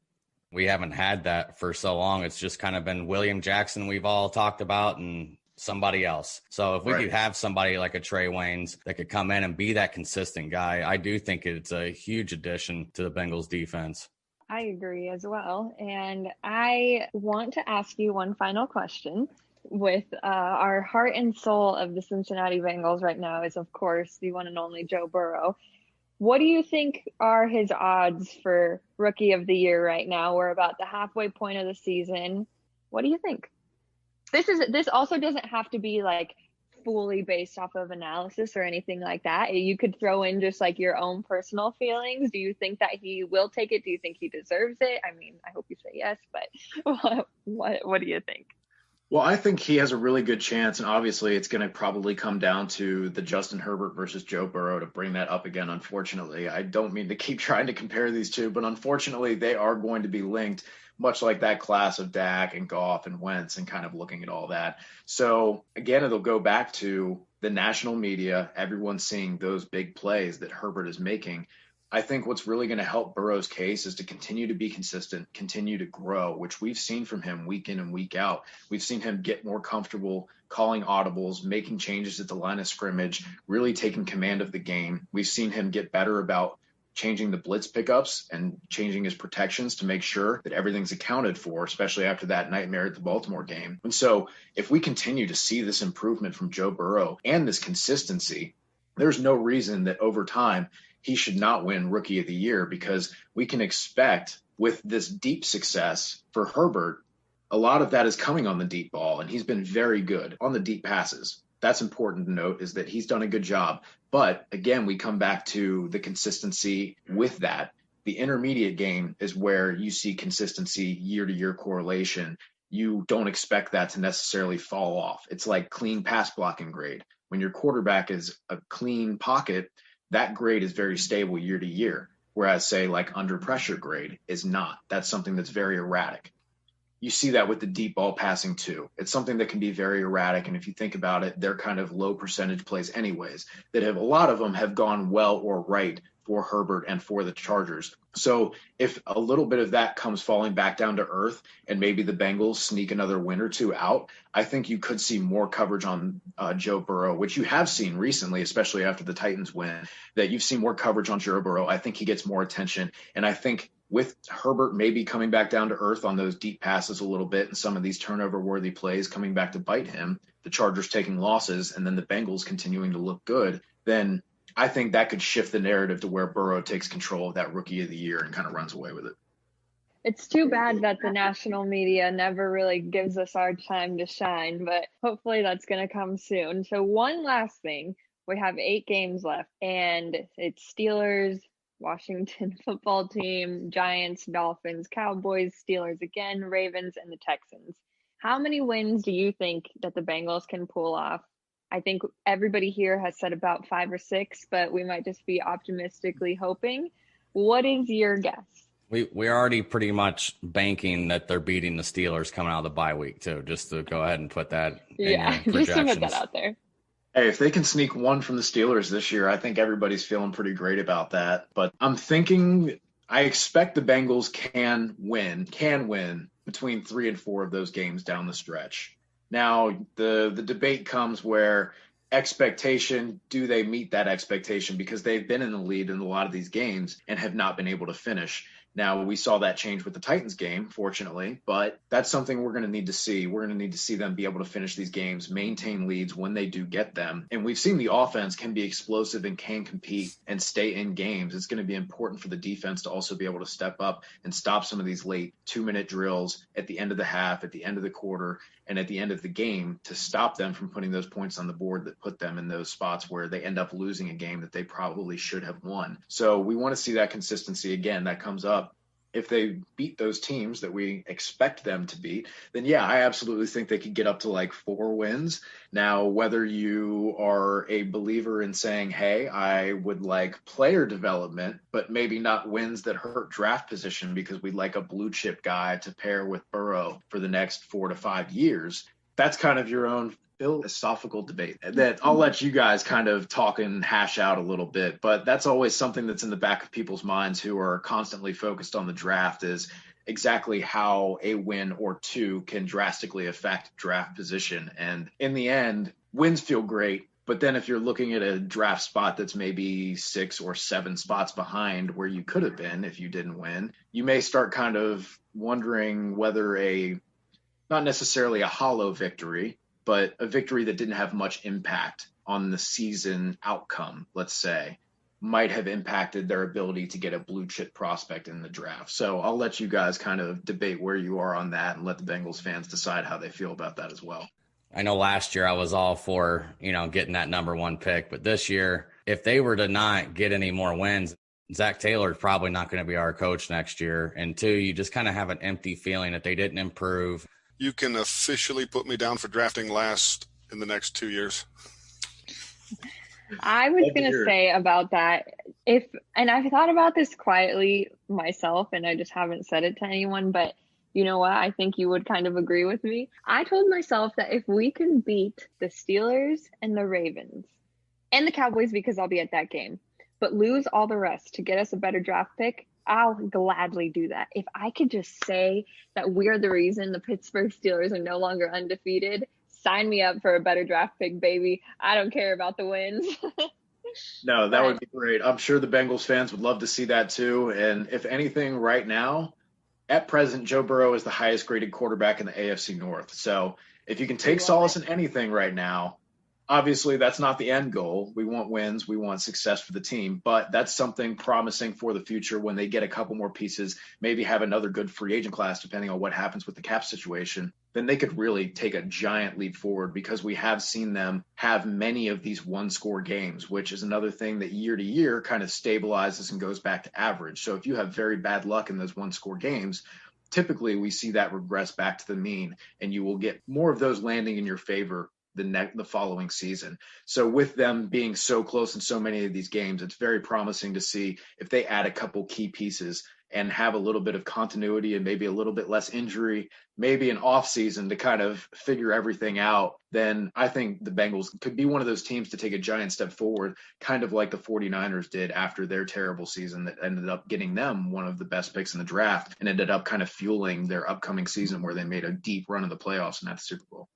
We haven't had that for so long. It's just kind of been William Jackson we've all talked about and somebody else. So if we could have somebody like a Trey Waynes that could come in and be that consistent guy, I do think it's a huge addition to the Bengals defense. I agree as well. And I want to ask you one final question. with our heart and soul of the Cincinnati Bengals right now is, of course, the one and only Joe Burrow. What do you think are his odds for Rookie of the Year right now? We're about the halfway point of the season. What do you think? This also doesn't have to be like fully based off of analysis or anything like that. You could throw in just like your own personal feelings. Do you think that he will take it? Do you think he deserves it? I mean, I hope you say yes, but what do you think? Well, I think he has a really good chance, and obviously it's going to probably come down to the Justin Herbert versus Joe Burrow to bring that up again, unfortunately. I don't mean to keep trying to compare these two, but unfortunately they are going to be linked, much like that class of Dak and Goff and Wentz and kind of looking at all that. So, again, it'll go back to the national media, everyone seeing those big plays that Herbert is making. I think what's really going to help Burrow's case is to continue to be consistent, continue to grow, which we've seen from him week in and week out. We've seen him get more comfortable calling audibles, making changes at the line of scrimmage, really taking command of the game. We've seen him get better about changing the blitz pickups and changing his protections to make sure that everything's accounted for, especially after that nightmare at the Baltimore game. And so if we continue to see this improvement from Joe Burrow and this consistency, there's no reason that over time he should not win Rookie of the Year, because we can expect with this deep success for Herbert, a lot of that is coming on the deep ball, and he's been very good on the deep passes. That's important to note, is that he's done a good job. But again, we come back to the consistency with that. The intermediate game is where you see consistency, year-to-year correlation. You don't expect that to necessarily fall off. It's like clean pass blocking grade. When your quarterback is a clean pocket, that grade is very stable year to year, whereas, say, like under pressure grade is not. That's something that's very erratic. You see that with the deep ball passing too. It's something that can be very erratic, and if you think about it, they're kind of low percentage plays anyways, that have, a lot of them have gone well or right for Herbert and for the Chargers. So if a little bit of that comes falling back down to earth and maybe the Bengals sneak another win or two out, I think you could see more coverage on Joe Burrow, which you have seen recently, especially after the Titans win, that you've seen more coverage on Joe Burrow. I think he gets more attention. And I think with Herbert maybe coming back down to earth on those deep passes a little bit and some of these turnover-worthy plays coming back to bite him, the Chargers taking losses, and then the Bengals continuing to look good, then I think that could shift the narrative to where Burrow takes control of that Rookie of the Year and kind of runs away with it. It's too bad that the national media never really gives us our time to shine, but hopefully that's going to come soon. So one last thing, we have 8 games left, and it's Steelers, Washington football team, Giants, Dolphins, Cowboys, Steelers again, Ravens, and the Texans. How many wins do you think that the Bengals can pull off? I think everybody here has said about 5 or 6, but we might just be optimistically hoping. What is your guess? We're already pretty much banking that they're beating the Steelers coming out of the bye week too, just to go ahead and put that in your projections. Just to put that out there. Hey, if they can sneak one from the Steelers this year, I think everybody's feeling pretty great about that. But I'm thinking, I expect the Bengals can win between 3 and 4 of those games down the stretch. Now, the debate comes where expectation, do they meet that expectation? Because they've been in the lead in a lot of these games and have not been able to finish. Now, we saw that change with the Titans game, fortunately, but that's something we're going to need to see. We're going to need to see them be able to finish these games, maintain leads when they do get them. And we've seen the offense can be explosive and can compete and stay in games. It's going to be important for the defense to also be able to step up and stop some of these late 2-minute drills at the end of the half, at the end of the quarter, and at the end of the game to stop them from putting those points on the board that put them in those spots where they end up losing a game that they probably should have won. So we want to see that consistency again. That comes up. If they beat those teams that we expect them to beat, then yeah, I absolutely think they could get up to like 4 wins. Now, whether you are a believer in saying, hey, I would like player development, but maybe not wins that hurt draft position because we'd like a blue chip guy to pair with Burrow for the next 4 to 5 years, that's kind of your own philosophical debate that I'll let you guys kind of talk and hash out a little bit. But that's always something that's in the back of people's minds who are constantly focused on the draft, is exactly how a win or 2 can drastically affect draft position. And in the end, wins feel great. But then if you're looking at a draft spot that's maybe 6 or 7 spots behind where you could have been if you didn't win, you may start kind of wondering whether a not necessarily a hollow victory, but a victory that didn't have much impact on the season outcome, let's say, might have impacted their ability to get a blue chip prospect in the draft. So I'll let you guys kind of debate where you are on that and let the Bengals fans decide how they feel about that as well. I know last year I was all for, getting that number 1 pick, but this year, if they were to not get any more wins, Zach Taylor is probably not going to be our coach next year. And 2, you just kind of have an empty feeling that they didn't improve. You can officially put me down for drafting last in the next 2 years. I was going to say about that, and I've thought about this quietly myself, and I just haven't said it to anyone, but you know what? I think you would kind of agree with me. I told myself that if we can beat the Steelers and the Ravens and the Cowboys, because I'll be at that game, but lose all the rest to get us a better draft pick, I'll gladly do that. If I could just say that we're the reason the Pittsburgh Steelers are no longer undefeated, sign me up for a better draft pick, baby. I don't care about the wins. No, that would be great. I'm sure the Bengals fans would love to see that too. And if anything, right now, at present, Joe Burrow is the highest graded quarterback in the AFC North. So if you can take solace in anything right now, obviously that's not the end goal. We want wins. We want success for the team, but that's something promising for the future when they get a couple more pieces, maybe have another good free agent class, depending on what happens with the cap situation. Then they could really take a giant leap forward, because we have seen them have many of these 1-score games, which is another thing that year to year kind of stabilizes and goes back to average. So if you have very bad luck in those 1-score games, typically we see that regress back to the mean, and you will get more of those landing in your favor the following season. So with them being so close in so many of these games, it's very promising to see if they add a couple key pieces and have a little bit of continuity and maybe a little bit less injury, maybe an off season to kind of figure everything out. Then I think the Bengals could be one of those teams to take a giant step forward, kind of like the 49ers did after their terrible season that ended up getting them one of the best picks in the draft and ended up kind of fueling their upcoming season where they made a deep run in the playoffs and at the Super Bowl.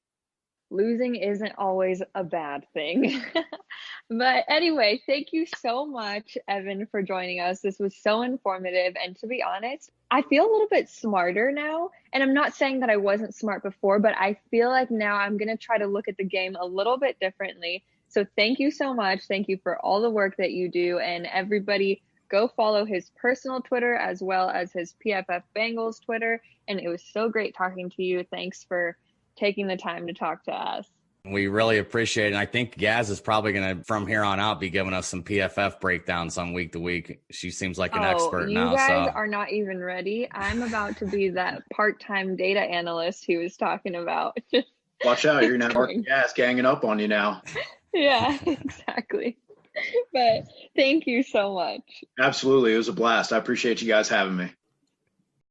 Losing isn't always a bad thing. But anyway, thank you so much, Evan, for joining us. This was so informative. And to be honest, I feel a little bit smarter now. And I'm not saying that I wasn't smart before, but I feel like now I'm going to try to look at the game a little bit differently. So thank you so much. Thank you for all the work that you do. And everybody, go follow his personal Twitter as well as his PFF Bengals Twitter. And it was so great talking to you. Thanks for taking the time to talk to us. We really appreciate it. And I think Gaz is probably going to, from here on out, be giving us some PFF breakdowns on week to week. She seems like an expert now. You guys are not even ready. I'm about to be that part-time data analyst he was talking about. Watch out. You're now Mark Gaz ganging up on you now. Yeah, exactly. But thank you so much. Absolutely. It was a blast. I appreciate you guys having me.